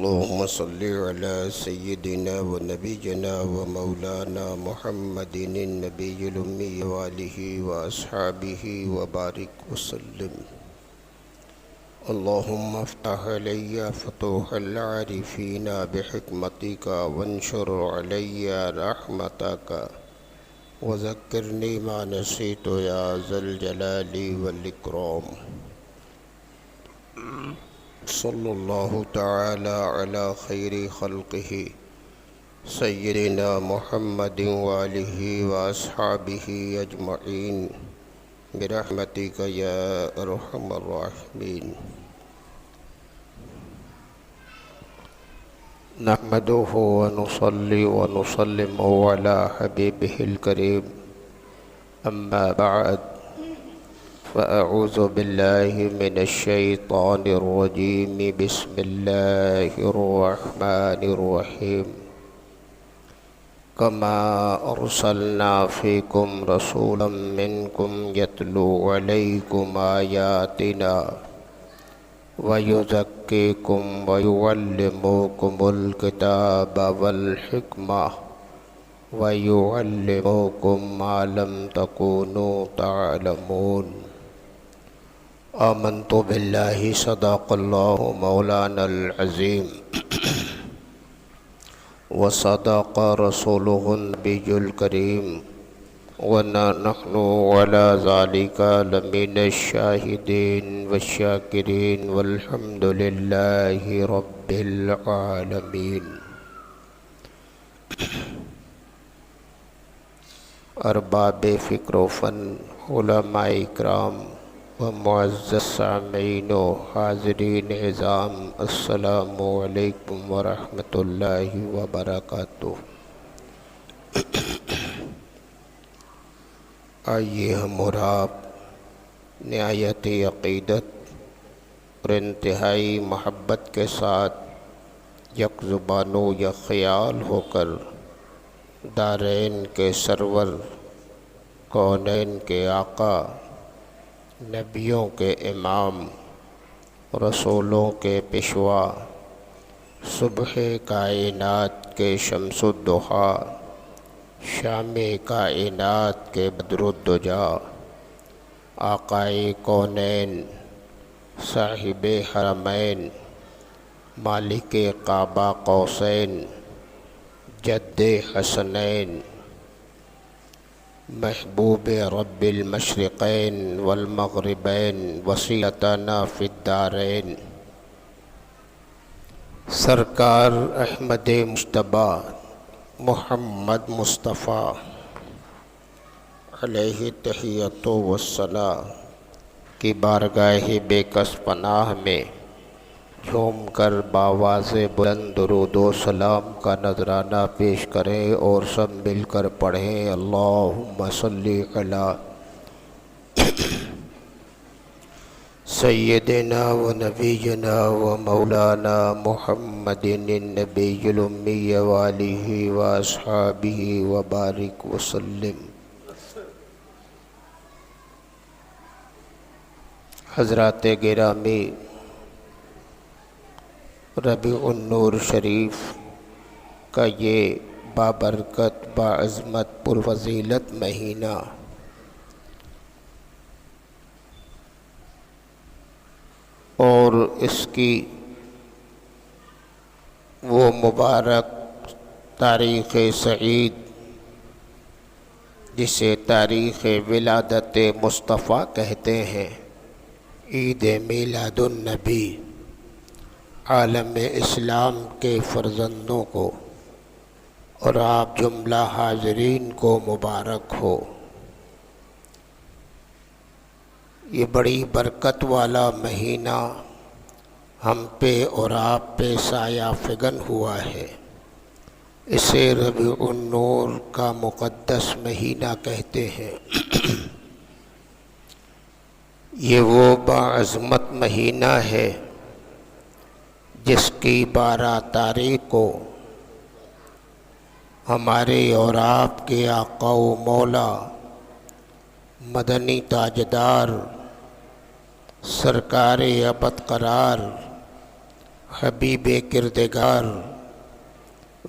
اللهم صل على سيدنا ونبينا ومولانا محمد النبي الأمي وآله وأصحابه وبارك وسلم. اللهم افتح علي فتوح العارفين بحكمتك وانشر علي رحمتك وذكرني ما نسيت يا ذا الجلال والإكرام. صلى الله تعالى على خير خلقه سيدنا محمد وآله وأصحابه أجمعين برحمتك يا أرحم الراحمين. نحمده ونصلي ونسلم على حبيبه الكريم، أما بعد، فأعوذ بالله من الشيطان الرجيم. بسم الله الرحمن الرحيم. كما أرسلنا فيكم رسولا منكم يتلو عليكم آياتنا ويزكيكم ويعلمكم الكتاب والحكمة ويعلمكم ما لم تكونوا تعلمون. آمنت بالله صدق الله مولانا العظيم وصدق رسوله النبي الكريم ونحن على ذلك لمن الشاهدين والشاكرين والحمد لله رب العالمين. ارباب فکر و فن، علماء اکرام و معزز سامعین و حاضرین اعظام، السلام علیکم ورحمۃ اللہ وبرکاتہ. آئیے ہم اور آپ نہایت عقیدت اور انتہائی محبت کے ساتھ یک زبان و یک خیال ہو کر دارین کے سرور، کونین کے آقا، نبیوں کے امام، رسولوں کے پیشوا، صبح کائنات کے شمس الضحیٰ، شام کائنات کے بدر الدجا، آقائے کونین، صاحب حرمین، مالک قابا قوسین، جد حسنین، محبوب رب المشرقین والمغربین، وسیلتنا فی الدارین، سرکار احمد مجتبیٰ محمد مصطفیٰ علیہ تحیۃ و ثناء کی بارگاہ بے کس پناہ میں جھوم کر بآواز بلند درود و سلام کا نذرانہ پیش کریں اور سب مل کر پڑھیں: اللہم صلی علی سیدنا و نبینا و مولانا محمد النبی الامی وآلہ و اصحابہ و بارک وسلم. حضرات گرامی، ربیع النور شریف کا یہ بابرکت، باعظمت، پرفضیلت مہینہ اور اس کی وہ مبارک تاریخ سعید جسے تاریخ ولادت مصطفیٰ کہتے ہیں، عید میلاد النبی، عالم اسلام کے فرزندوں کو اور آپ جملہ حاضرین کو مبارک ہو. یہ بڑی برکت والا مہینہ ہم پہ اور آپ پہ سایہ فگن ہوا ہے. اسے ربیع النور کا مقدس مہینہ کہتے ہیں. یہ وہ باعظمت مہینہ ہے جس کی 12 تاریخ کو ہمارے اور آپ کے آقا و مولا مدنی تاجدار سرکار ابد قرار حبیب کردگار،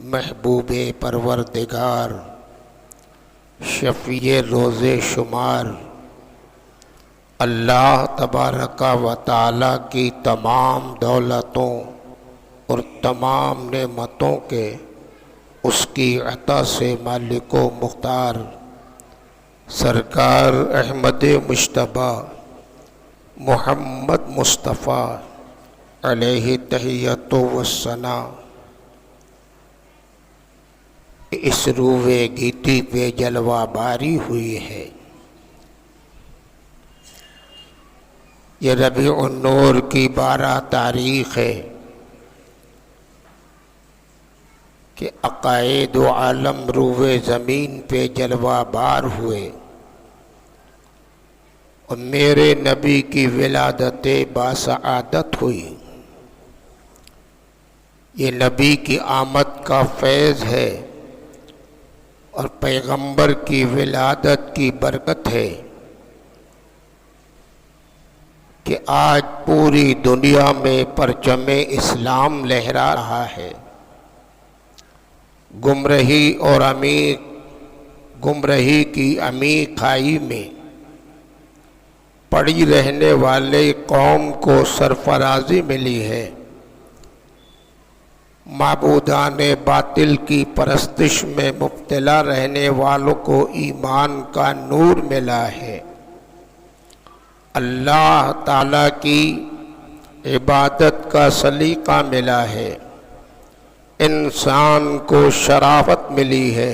محبوب پروردگار، شفیع روز شمار، اللہ تبارک و تعالیٰ کی تمام دولتوں اور تمام نعمتوں کے اس کی عطا سے مالک و مختار سرکار احمد مجتبیٰ محمد مصطفیٰ علیہ تحیۃ و ثنا اس روئے گیتی پہ جلوہ باری ہوئی ہے۔ یہ ربیع النور کی 12 تاریخ ہے کہ عقائد و عالم روئے زمین پہ جلوہ بار ہوئے اور میرے نبی کی ولادت باسعادت ہوئی۔ یہ نبی کی آمد کا فیض ہے اور پیغمبر کی ولادت کی برکت ہے کہ آج پوری دنیا میں پرچم اسلام لہرا رہا ہے۔ گمراہی کی عمیق کھائی میں پڑی رہنے والے قوم کو سرفرازی ملی ہے۔ معبودان باطل کی پرستش میں مبتلا رہنے والوں کو ایمان کا نور ملا ہے۔ اللہ تعالیٰ کی عبادت کا سلیقہ ملا ہے۔ انسان کو شرافت ملی ہے۔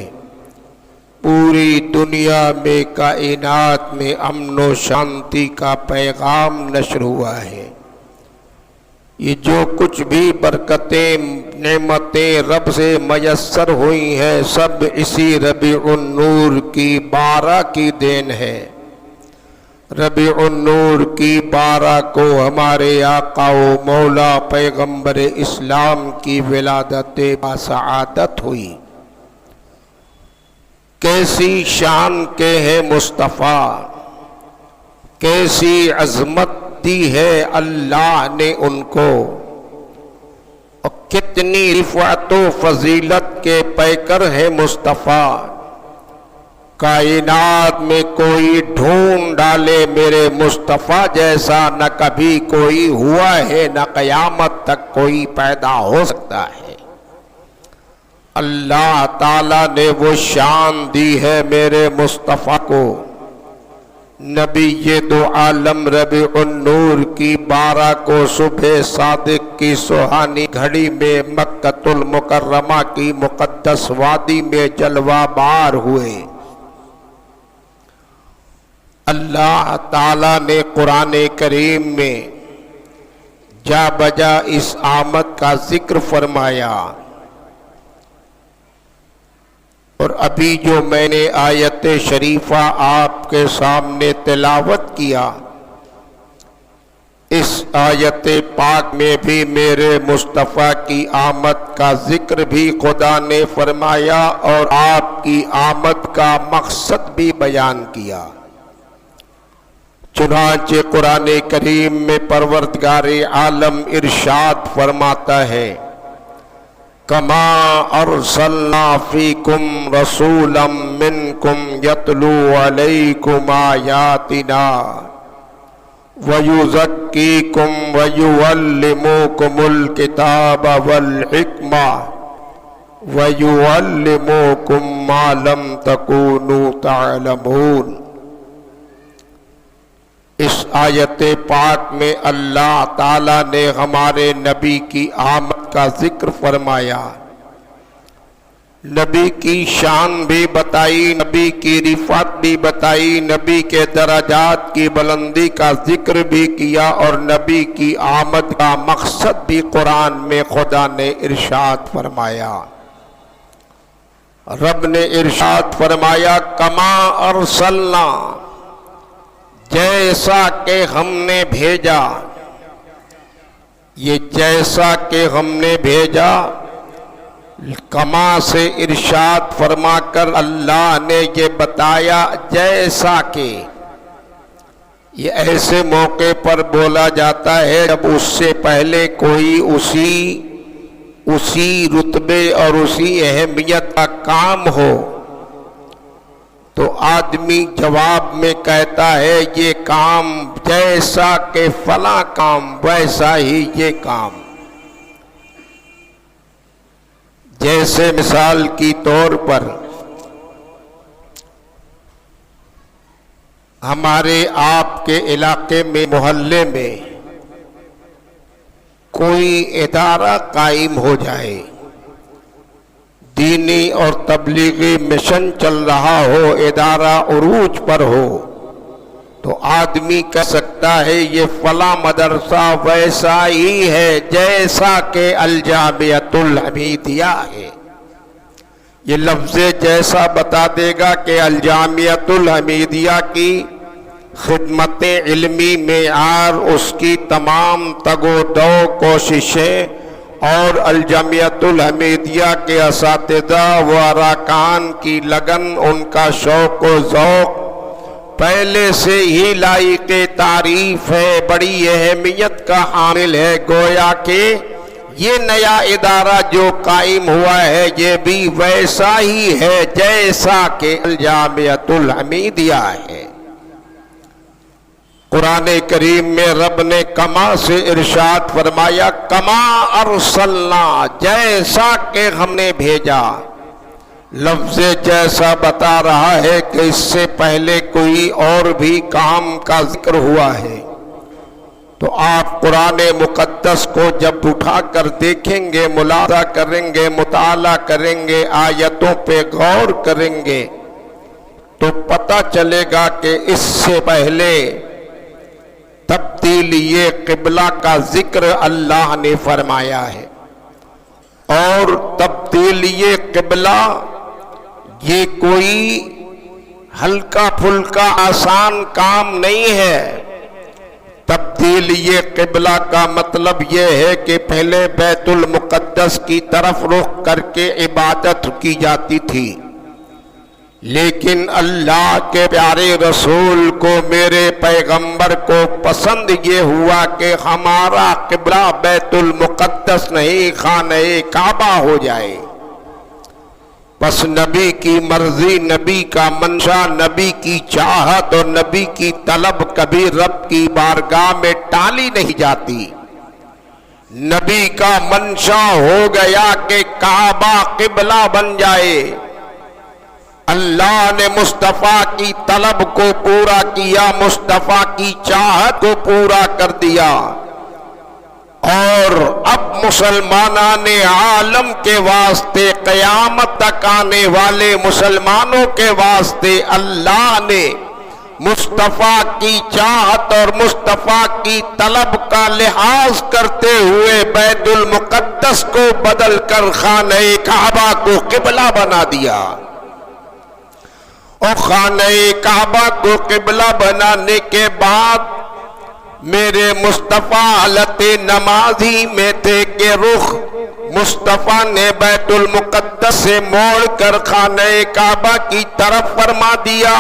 پوری دنیا میں کائنات میں امن و شانتی کا پیغام نشر ہوا ہے۔ یہ جو کچھ بھی برکتیں نعمتیں رب سے میسر ہوئی ہیں سب اسی ربیع النور کی 12 کی دین ہے۔ ربیع النور کی 12 کو ہمارے آقا و مولا پیغمبر اسلام کی ولادت باسعادت ہوئی۔ کیسی شان کے ہیں مصطفیٰ، کیسی عظمت دی ہے اللہ نے ان کو، اور کتنی رفعت و فضیلت کے پیکر ہے مصطفیٰ۔ کائنات میں کوئی ڈھونڈ ڈالے میرے مصطفیٰ جیسا، نہ کبھی کوئی ہوا ہے نہ قیامت تک کوئی پیدا ہو سکتا ہے۔ اللہ تعالیٰ نے وہ شان دی ہے میرے مصطفیٰ کو۔ نبی یہ دو عالم ربیع النور کی 12 کو صبح صادق کی سہانی گھڑی میں مکۃ المکرمہ کی مقدس وادی میں جلوہ بار ہوئے۔ اللہ تعالیٰ نے قرآن کریم میں جا بجا اس آمد کا ذکر فرمایا، اور ابھی جو میں نے آیت شریفہ آپ کے سامنے تلاوت کیا، اس آیت پاک میں بھی میرے مصطفیٰ کی آمد کا ذکر بھی خدا نے فرمایا اور آپ کی آمد کا مقصد بھی بیان کیا۔ چنانچہ قرآن کریم میں پروردگار عالم ارشاد فرماتا ہے، کما ارسلنا فیکم رسولا منکم یتلو علیکم آیاتنا ویزکیکم ویعلمکم الکتاب والحکمہ ویعلمکم ما لم تکونوا تعلمون۔ اس آیت پاک میں اللہ تعالیٰ نے ہمارے نبی کی آمد کا ذکر فرمایا، نبی کی شان بھی بتائی، نبی کی رفعت بھی بتائی، نبی کے درجات کی بلندی کا ذکر بھی کیا، اور نبی کی آمد کا مقصد بھی قرآن میں خدا نے ارشاد فرمایا۔ رب نے ارشاد فرمایا، کما ارسلنا، جیسا کہ ہم نے بھیجا۔ یہ جیسا کہ ہم نے بھیجا، کما سے ارشاد فرما کر اللہ نے یہ بتایا جیسا کہ، یہ ایسے موقع پر بولا جاتا ہے جب اس سے پہلے کوئی اسی رتبے اور اسی اہمیت کا کام ہو تو آدمی جواب میں کہتا ہے یہ کام جیسا کہ فلاں کام ویسا ہی یہ کام. جیسے مثال کی طور پر ہمارے آپ کے علاقے میں محلے میں کوئی ادارہ قائم ہو جائے، دینی اور تبلیغی مشن چل رہا ہو، ادارہ عروج پر ہو، تو آدمی کہہ سکتا ہے یہ فلاں مدرسہ ویسا ہی ہے جیسا کہ الجامعۃ الحمیدیہ ہے. یہ لفظ جیسا بتا دے گا کہ الجامعۃ الحمیدیہ کی خدمت علمی معیار، اس کی تمام تگ و دو کوششیں اور الجامعۃ الحمیدیہ کے اساتذہ و اراکان کی لگن، ان کا شوق و ذوق پہلے سے ہی لائق تعریف ہے، بڑی اہمیت کا حامل ہے. گویا کہ یہ نیا ادارہ جو قائم ہوا ہے یہ بھی ویسا ہی ہے جیسا کہ الجامعۃ الحمیدیہ ہے. قرآن کریم میں رب نے کما سے ارشاد فرمایا، کما ارسلنا، جیسا کہ ہم نے بھیجا. لفظ جیسا بتا رہا ہے کہ اس سے پہلے کوئی اور بھی کام کا ذکر ہوا ہے. تو آپ قرآن مقدس کو جب اٹھا کر دیکھیں گے، ملاحظہ کریں گے، مطالعہ کریں گے، آیتوں پہ غور کریں گے تو پتہ چلے گا کہ اس سے پہلے تبدیلی قبلہ کا ذکر اللہ نے فرمایا ہے. اور تبدیلی قبلہ یہ کوئی ہلکا پھلکا آسان کام نہیں ہے. تبدیلی قبلہ کا مطلب یہ ہے کہ پہلے بیت المقدس کی طرف رخ کر کے عبادت کی جاتی تھی، لیکن اللہ کے پیارے رسول کو، میرے پیغمبر کو پسند یہ ہوا کہ ہمارا قبلہ بیت المقدس نہیں خانہ کعبہ ہو جائے. بس نبی کی مرضی، نبی کا منشا، نبی کی چاہت اور نبی کی طلب کبھی رب کی بارگاہ میں ٹالی نہیں جاتی. نبی کا منشا ہو گیا کہ کعبہ قبلہ بن جائے. اللہ نے مصطفیٰ کی طلب کو پورا کیا، مصطفیٰ کی چاہت کو پورا کر دیا. اور اب مسلمانان عالم کے واسطے، قیامت تک آنے والے مسلمانوں کے واسطے اللہ نے مصطفیٰ کی چاہت اور مصطفیٰ کی طلب کا لحاظ کرتے ہوئے بیت المقدس کو بدل کر خانہ کعبہ کو قبلہ بنا دیا. اور خانہ کعبہ کو قبلہ بنانے کے بعد میرے مصطفیٰ حالت نمازی میں تھے کہ رخ مصطفیٰ نے بیت المقدس سے موڑ کر خانہ کعبہ کی طرف فرما دیا.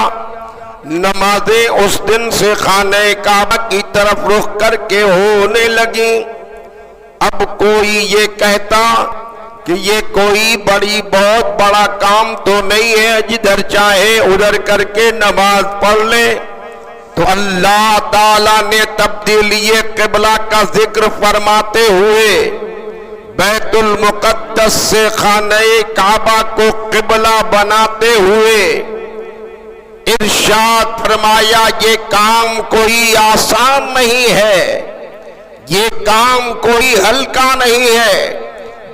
نمازیں اس دن سے خانہ کعبہ کی طرف رخ کر کے ہونے لگیں. اب کوئی یہ کہتا کہ یہ کوئی بہت بڑا کام تو نہیں ہے، جدھر چاہے ادھر کر کے نماز پڑھ لے. تو اللہ تعالیٰ نے تبدیلی قبلہ کا ذکر فرماتے ہوئے بیت المقدس سے خانہ کعبہ کو قبلہ بناتے ہوئے ارشاد فرمایا، یہ کام کوئی آسان نہیں ہے، یہ کام کوئی ہلکا نہیں ہے.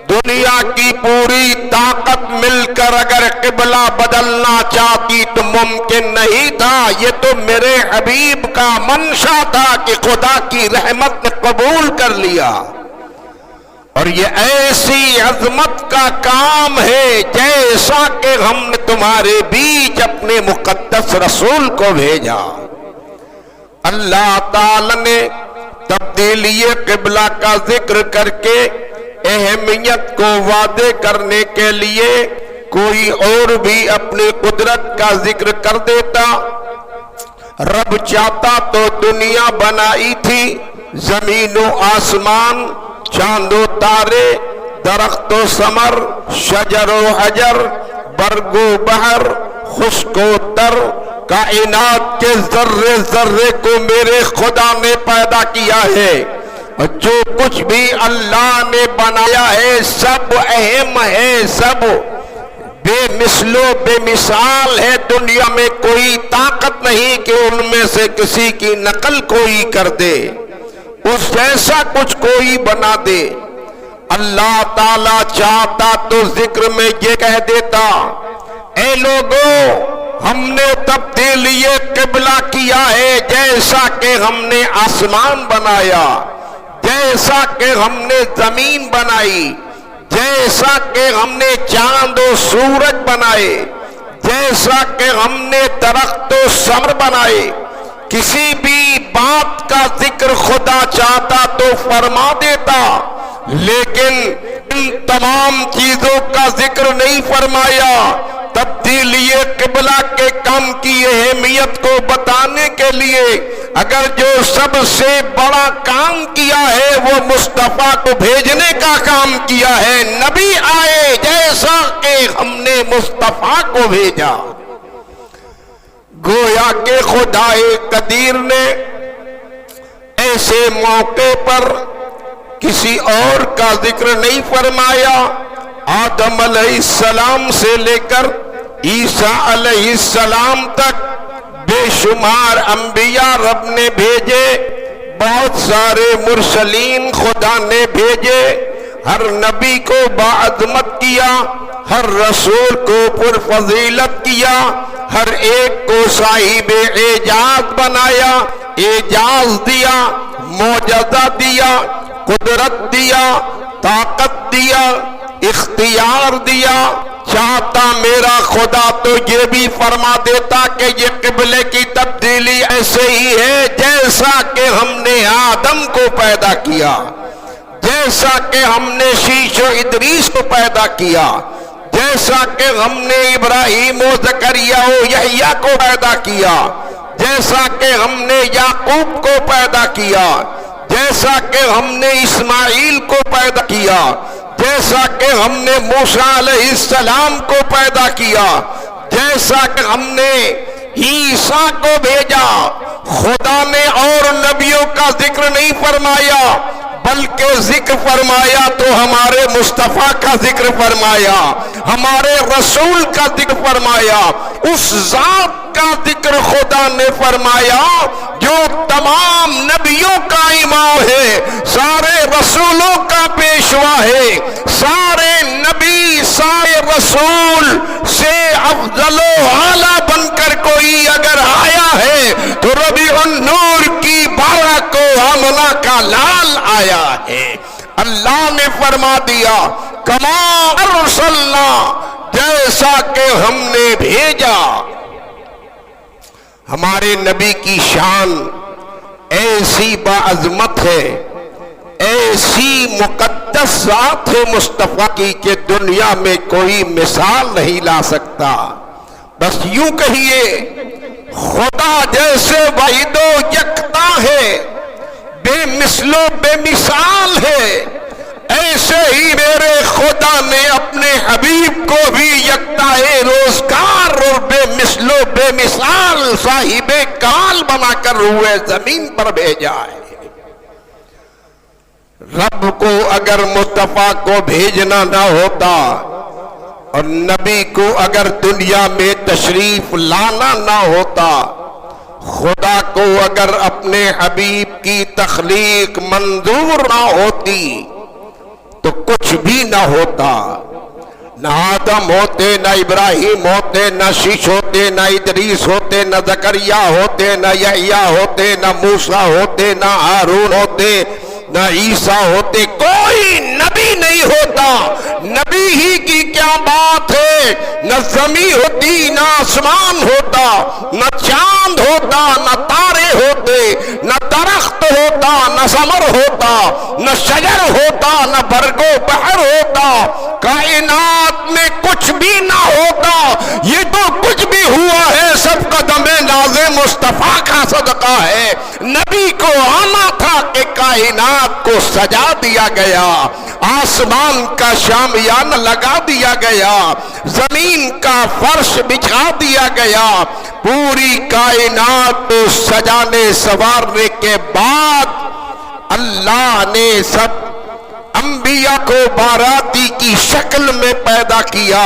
دنیا کی پوری طاقت مل کر اگر قبلہ بدلنا چاہتی تو ممکن نہیں تھا. یہ تو میرے حبیب کا منشا تھا کہ خدا کی رحمت نے قبول کر لیا. اور یہ ایسی عظمت کا کام ہے جیسا کہ ہم نے تمہارے بیچ اپنے مقدس رسول کو بھیجا. اللہ تعالی نے تبدیلی قبلہ کا ذکر کر کے اہمیت کو واضح کرنے کے لیے کوئی اور بھی اپنی قدرت کا ذکر کر دیتا. رب چاہتا تو دنیا بنائی تھی، زمین و آسمان، چاند و تارے، درخت و ثمر، شجر و حجر، برگ و بحر، خشک و تر، کائنات کے ذرے ذرے کو میرے خدا نے پیدا کیا ہے۔ اور جو کچھ بھی اللہ نے بنایا ہے سب اہم ہے، سب بے مثل و بے مثال ہے۔ دنیا میں کوئی طاقت نہیں کہ ان میں سے کسی کی نقل کوئی کر دے، اس جیسا کچھ کوئی بنا دے۔ اللہ تعالیٰ چاہتا تو ذکر میں یہ کہہ دیتا، اے لوگو ہم نے تبدیلی قبلہ کیا ہے، جیسا کہ ہم نے آسمان بنایا، جیسا کہ ہم نے زمین بنائی، جیسا کہ ہم نے چاند و سورج بنائے، جیسا کہ ہم نے درخت و ثمر بنائے۔ کسی بھی بات کا ذکر خدا چاہتا تو فرما دیتا، لیکن ان تمام چیزوں کا ذکر نہیں فرمایا۔ تبدیلی قبلہ کے کام کی اہمیت کو بتانے کے لیے اگر جو سب سے بڑا کام کیا ہے وہ مصطفیٰ کو بھیجنے کا کام کیا ہے، نبی آئے جیسا کہ ہم نے مصطفیٰ کو بھیجا۔ گویا کہ خدائے قدیر نے ایسے موقع پر کسی اور کا ذکر نہیں فرمایا۔ آدم علیہ السلام سے لے کر عیسیٰ علیہ السلام تک بے شمار انبیاء رب نے بھیجے، بہت سارے مرسلین خدا نے بھیجے، ہر نبی کو باعظمت کیا، ہر رسول کو پرفضیلت کیا، ہر ایک کو صاحب اعجاز بنایا، اعجاز دیا، معجزہ دیا، قدرت دیا، طاقت دیا، اختیار دیا۔ چاہتا میرا خدا تو یہ بھی فرما دیتا کہ یہ قبلے کی تبدیلی ایسے ہی ہے جیسا کہ ہم نے آدم کو پیدا کیا، جیسا کہ ہم نے شیش و ادریس کو پیدا کیا، جیسا کہ ہم نے ابراہیم و زکریا و یحییٰ کو پیدا کیا، جیسا کہ ہم نے یعقوب کو پیدا کیا، جیسا کہ ہم نے اسماعیل کو پیدا کیا، جیسا کہ ہم نے موسیٰ علیہ السلام کو پیدا کیا، جیسا کہ ہم نے عیسیٰ کو بھیجا۔ خدا نے اور نبیوں کا ذکر نہیں فرمایا بلکہ ذکر فرمایا تو ہمارے مصطفیٰ کا ذکر فرمایا، ہمارے رسول کا ذکر فرمایا، اس ذات کا ذکر خدا نے فرمایا جو تمام نبیوں کا امام ہے، سارے رسولوں کا پیشوا ہے، سارے نبی سارے رسول سے افضل و اعلیٰ بن کر کوئی اگر آیا ہے تو ربیع النور کی 12 کو آمنہ کا لال آیا ہے۔ اللہ نے فرما دیا کما ارسلنا، جیسا کہ ہم نے بھیجا۔ ہمارے نبی کی شان ایسی باعظمت ہے، ایسی مقدس ذات ہے مصطفیٰ کی کہ دنیا میں کوئی مثال نہیں لا سکتا۔ بس یوں کہیے خدا جیسے واحد و یکتا ہے، بے مثل و بے مثال ہے، ایسے ہی میرے خدا نے اپنے حبیب کو بھی یکتا روزگار اور بے مثل و بے مثال صاحب کال بنا کر روئے زمین پر بھیجا ہے۔ رب کو اگر مصطفیٰ کو بھیجنا نہ ہوتا اور نبی کو اگر دنیا میں تشریف لانا نہ ہوتا، خدا کو اگر اپنے حبیب کی تخلیق منظور نہ ہوتی تو کچھ بھی نہ ہوتا۔ نہ آدم ہوتے، نہ ابراہیم ہوتے، نہ شیش ہوتے، نہ ادریس ہوتے، نہ زکریا ہوتے، نہ یحییٰ ہوتے، نہ موسیٰ ہوتے، نہ ہارون ہوتے، نہ عیسیٰ ہوتے، کوئی نبی نہیں ہوتا۔ نبی ہی کی کیا بات ہے، نہ زمین ہوتی، نہ آسمان ہوتا، نہ چاند ہوتا، نہ تارے ہوتے، نہ درخت ہوتا، نہ ثمر ہوتا، نہ شجر ہوتا، نہ برگ و بحر ہوتا، کائنات میں کچھ بھی نہ ہوتا۔ یہ تو کچھ بھی ہوا ہے سب قدم ناز مصطفیٰ کا نبی کو آنا تھا کہ کائنات کو سجا دیا گیا، آسمان کا شامیانہ لگا دیا گیا، زمین کا فرش بچھا دیا گیا، پوری کائنات کو سجانے سنوارنے کے بعد اللہ نے سب انبیاء کو باراتی کی شکل میں پیدا کیا،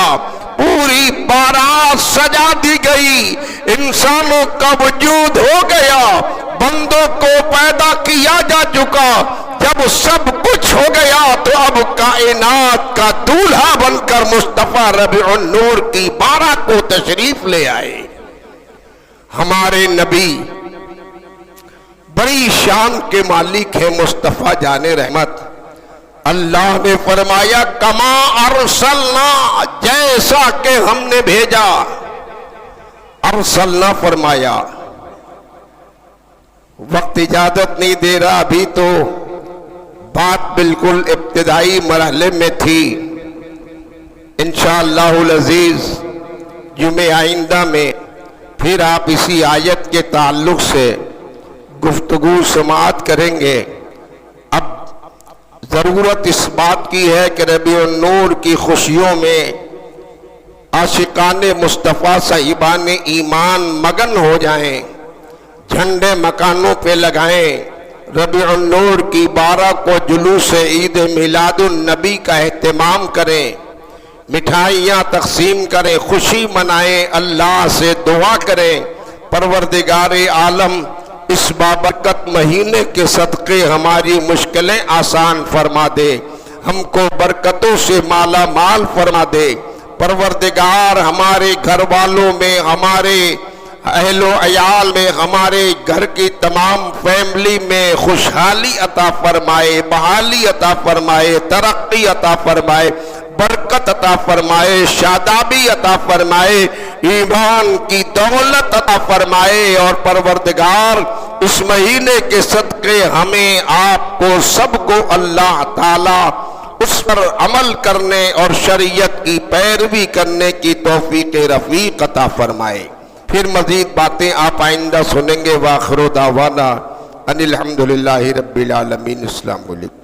پوری بارات سجا دی گئی، انسانوں کا وجود ہو گیا، بندوں کو پیدا کیا جا چکا۔ جب سب کچھ ہو گیا تو اب کائنات کا دولہا بن کر مصطفیٰ ربیع النور کی بارات کو تشریف لے آئے۔ ہمارے نبی بڑی شان کے مالک ہیں، مصطفیٰ جان رحمت۔ اللہ نے فرمایا کما ارسلنا، جیسا کہ ہم نے بھیجا۔ ارسلنا فرمایا، وقت اجازت نہیں دے رہا، ابھی تو بات بالکل ابتدائی مرحلے میں تھی۔ انشاءاللہ العزیز جمعہ آئندہ میں پھر آپ اسی آیت کے تعلق سے گفتگو سماعت کریں گے۔ اب ضرورت اس بات کی ہے کہ ربیع النور کی خوشیوں میں عاشقان مصطفیٰ صاحبان ایمان مگن ہو جائیں، جھنڈے مکانوں پہ لگائیں، ربیع النور کی 12 کو جلوس عید میلاد النبی کا اہتمام کریں، مٹھائیاں تقسیم کریں، خوشی منائیں، اللہ سے دعا کریں پروردگار عالم اس بابرکت مہینے کے صدقے ہماری مشکلیں آسان فرما دے، ہم کو برکتوں سے مالا مال فرما دے۔ پروردگار ہمارے گھر والوں میں، ہمارے اہل و عیال میں، ہمارے گھر کی تمام فیملی میں خوشحالی عطا فرمائے، بحالی عطا فرمائے، ترقی عطا فرمائے، برکت عطا فرمائے، شادابی عطا فرمائے، ایمان کی دولت عطا فرمائے، اور پروردگار اس مہینے کے صدقے ہمیں آپ کو سب کو اللہ تعالی اس پر عمل کرنے اور شریعت کی پیروی کرنے کی توفیق رفیق عطا فرمائے۔ پھر مزید باتیں آپ آئندہ سنیں گے۔ وآخر دعوانا ان الحمدللہ رب العالمین۔ السلام علیکم۔